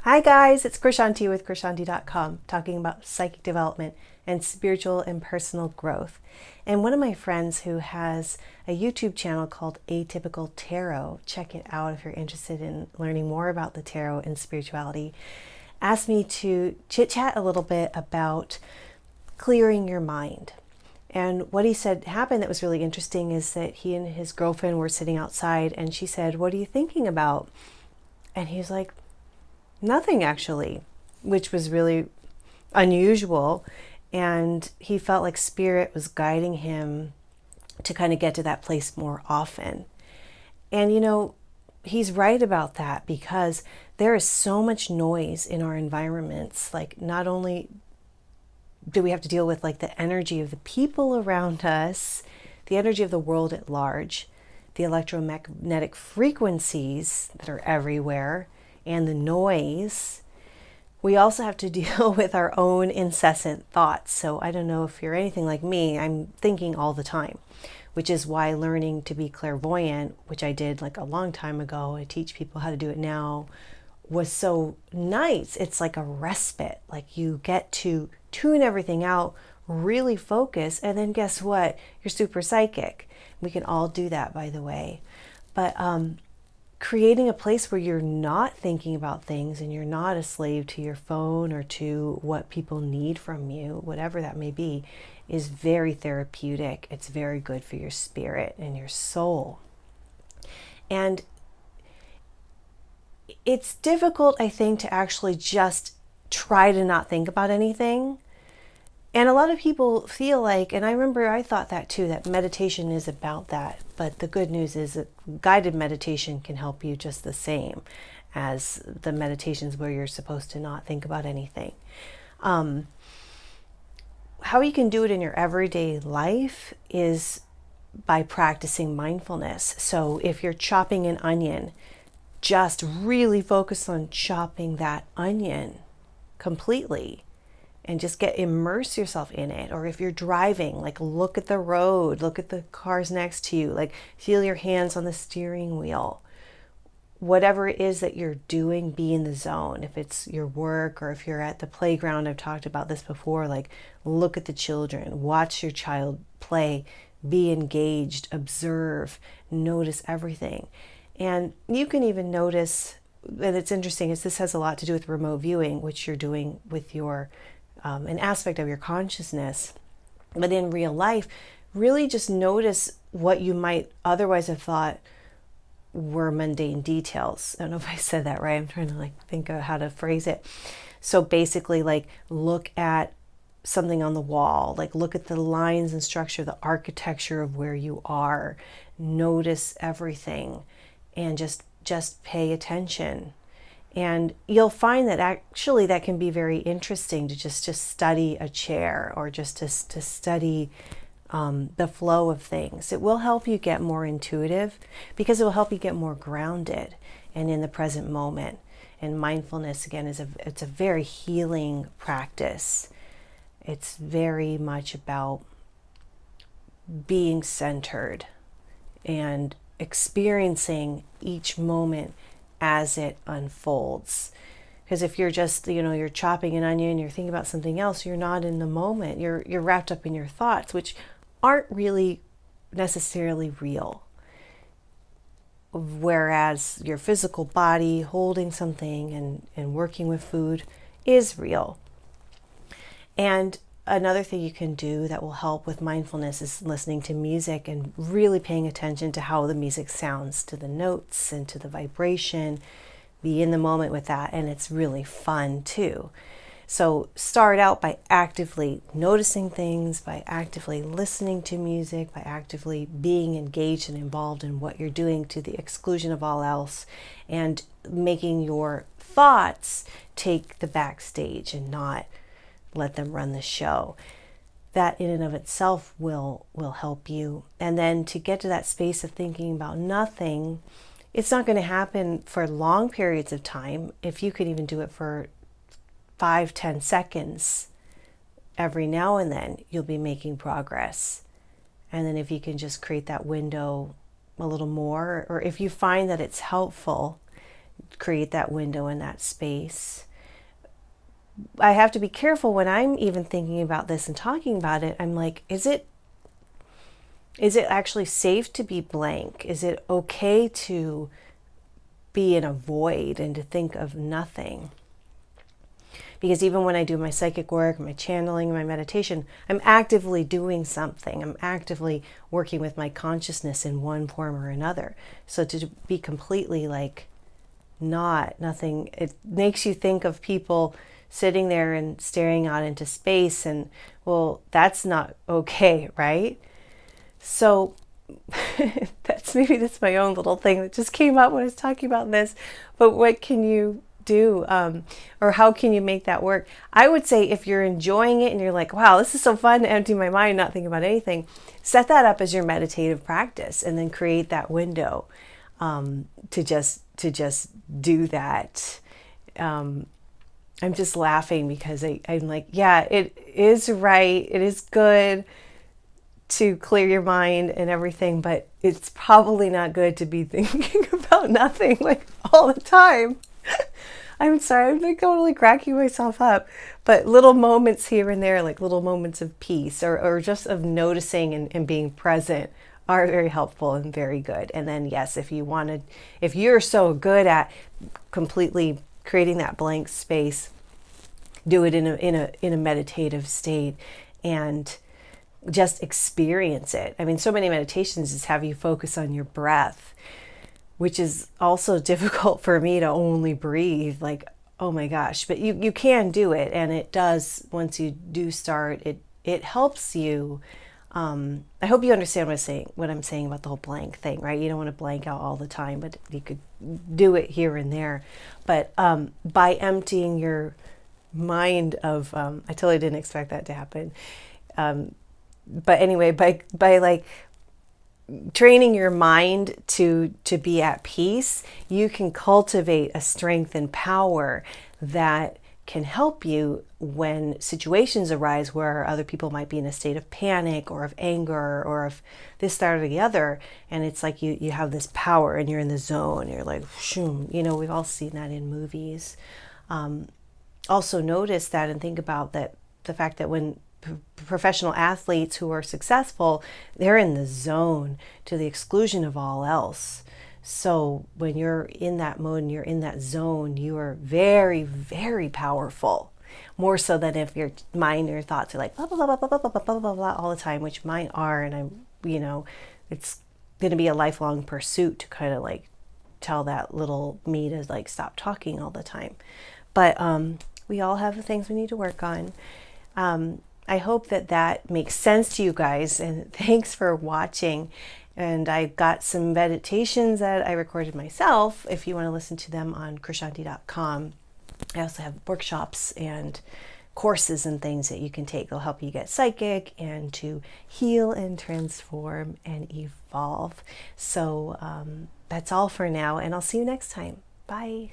Hi guys, it's Krishantiw with Krishantiw.com talking about psychic development and spiritual and personal growth. And one of my friends who has a YouTube channel called Atypical Tarot, check it out if you're interested in learning more about the tarot and spirituality, asked me to chit chat a little bit about clearing your mind. And what he said happened that was really interesting is that he and his girlfriend were sitting outside and she said, "What are you thinking about?" And he was like, "Nothing actually," which was really unusual. And he felt like spirit was guiding him to kind of get to that place more often. And he's right about that because there is so much noise in our environments. Like, not only do we have to deal with like the energy of the people around us, the energy of the world at large, the electromagnetic frequencies that are everywhere, and the noise, we also have to deal with our own incessant thoughts. So I don't know if you're anything like me, I'm thinking all the time, which is why learning to be clairvoyant, which I did like a long time ago, I teach people how to do it now, was so nice. It's like a respite. Like, you get to tune everything out, really focus, and then guess what? You're super psychic. We can all do that, by the way. But creating a place where you're not thinking about things and you're not a slave to your phone or to what people need from you, whatever that may be, is very therapeutic. It's very good for your spirit and your soul. And it's difficult, I think, to actually just try to not think about anything. And a lot of people feel like, and I remember I thought that too, that meditation is about that. But the good news is that guided meditation can help you just the same as the meditations where you're supposed to not think about anything. How you can do it in your everyday life is by practicing mindfulness. So if you're chopping an onion, just really focus on chopping that onion completely and just immerse yourself in it. Or if you're driving, like, look at the road, look at the cars next to you, like feel your hands on the steering wheel. Whatever it is that you're doing, be in the zone. If it's your work or if you're at the playground, I've talked about this before, like look at the children, watch your child play, be engaged, observe, notice everything. And you can even notice, and it's interesting, is this has a lot to do with remote viewing, which you're doing with your an aspect of your consciousness. But in real life, really just notice what you might otherwise have thought were mundane details. I don't know if I said that right. I'm trying to think of how to phrase it. So basically, look at something on the wall, look at the lines and structure, the architecture of where you are. Notice everything and just pay attention. And you'll find that actually that can be very interesting to just study a chair or just to study the flow of things. It will help you get more intuitive because it will help you get more grounded and in the present moment. And mindfulness, again, it's a very healing practice. It's very much about being centered and experiencing each moment as it unfolds. Because if you're just, you're chopping an onion, you're thinking about something else, you're not in the moment. You're wrapped up in your thoughts, which aren't really necessarily real. Whereas your physical body holding something and working with food is real. And another thing you can do that will help with mindfulness is listening to music and really paying attention to how the music sounds, to the notes and to the vibration. Be in the moment with that, and it's really fun too. So start out by actively noticing things, by actively listening to music, by actively being engaged and involved in what you're doing to the exclusion of all else, and making your thoughts take the backstage and not let them run the show. That in and of itself will help you. And then to get to that space of thinking about nothing, it's not going to happen for long periods of time. If you could even do it for 5-10 seconds every now and then, you'll be making progress. And then if you can just create that window a little more, or if you find that it's helpful create that window in that space. I have to be careful when I'm even thinking about this and talking about it. I'm like, is it actually safe to be blank? Is it okay to be in a void and to think of nothing? Because even when I do my psychic work, my channeling, my meditation, I'm actively doing something. I'm actively working with my consciousness in one form or another. So to be completely like nothing, it makes you think of people sitting there and staring out into space, and well, that's not okay, right? So that's my own little thing that just came up when I was talking about this. But what can you do, or how can you make that work? I would say if you're enjoying it and you're like, wow, this is so fun to empty my mind, not think about anything, set that up as your meditative practice, and then create that window to just do that. I'm just laughing because I'm like, yeah, it is right. It is good to clear your mind and everything, but it's probably not good to be thinking about nothing like all the time. I'm sorry, I'm like totally cracking myself up. But little moments here and there, like little moments of peace or just of noticing and being present are very helpful and very good. And then yes, if you're so good at completely creating that blank space, do it in a meditative state and just experience it. I mean, so many meditations just have you focus on your breath, which is also difficult for me to only breathe. Like, oh my gosh, but you can do it, and it does. Once you do start, it helps you. I hope you understand what I'm saying about the whole blank thing, right? You don't want to blank out all the time, but you could do it here and there. But by emptying your mind of, I totally didn't expect that to happen. But anyway, by like training your mind to be at peace, you can cultivate a strength and power that can help you when situations arise where other people might be in a state of panic or of anger or of this, that, or the other. And it's like you have this power and you're in the zone. You're like, shoom. We've all seen that in movies. Also notice that and think about that, the fact that when professional athletes who are successful, they're in the zone to the exclusion of all else. So when you're in that mode and you're in that zone, you are very, very powerful. More so than if your mind and your thoughts are like blah, blah, blah, blah, blah, blah, blah, blah, blah, all the time, which mine are. And it's going to be a lifelong pursuit to kind of like tell that little me to like stop talking all the time. But we all have the things we need to work on. I hope that makes sense to you guys, and thanks for watching. And I got some meditations that I recorded myself if you want to listen to them on Krishantiw.com. I also have workshops and courses and things that you can take. They'll help you get psychic and to heal and transform and evolve. So that's all for now, and I'll see you next time. Bye.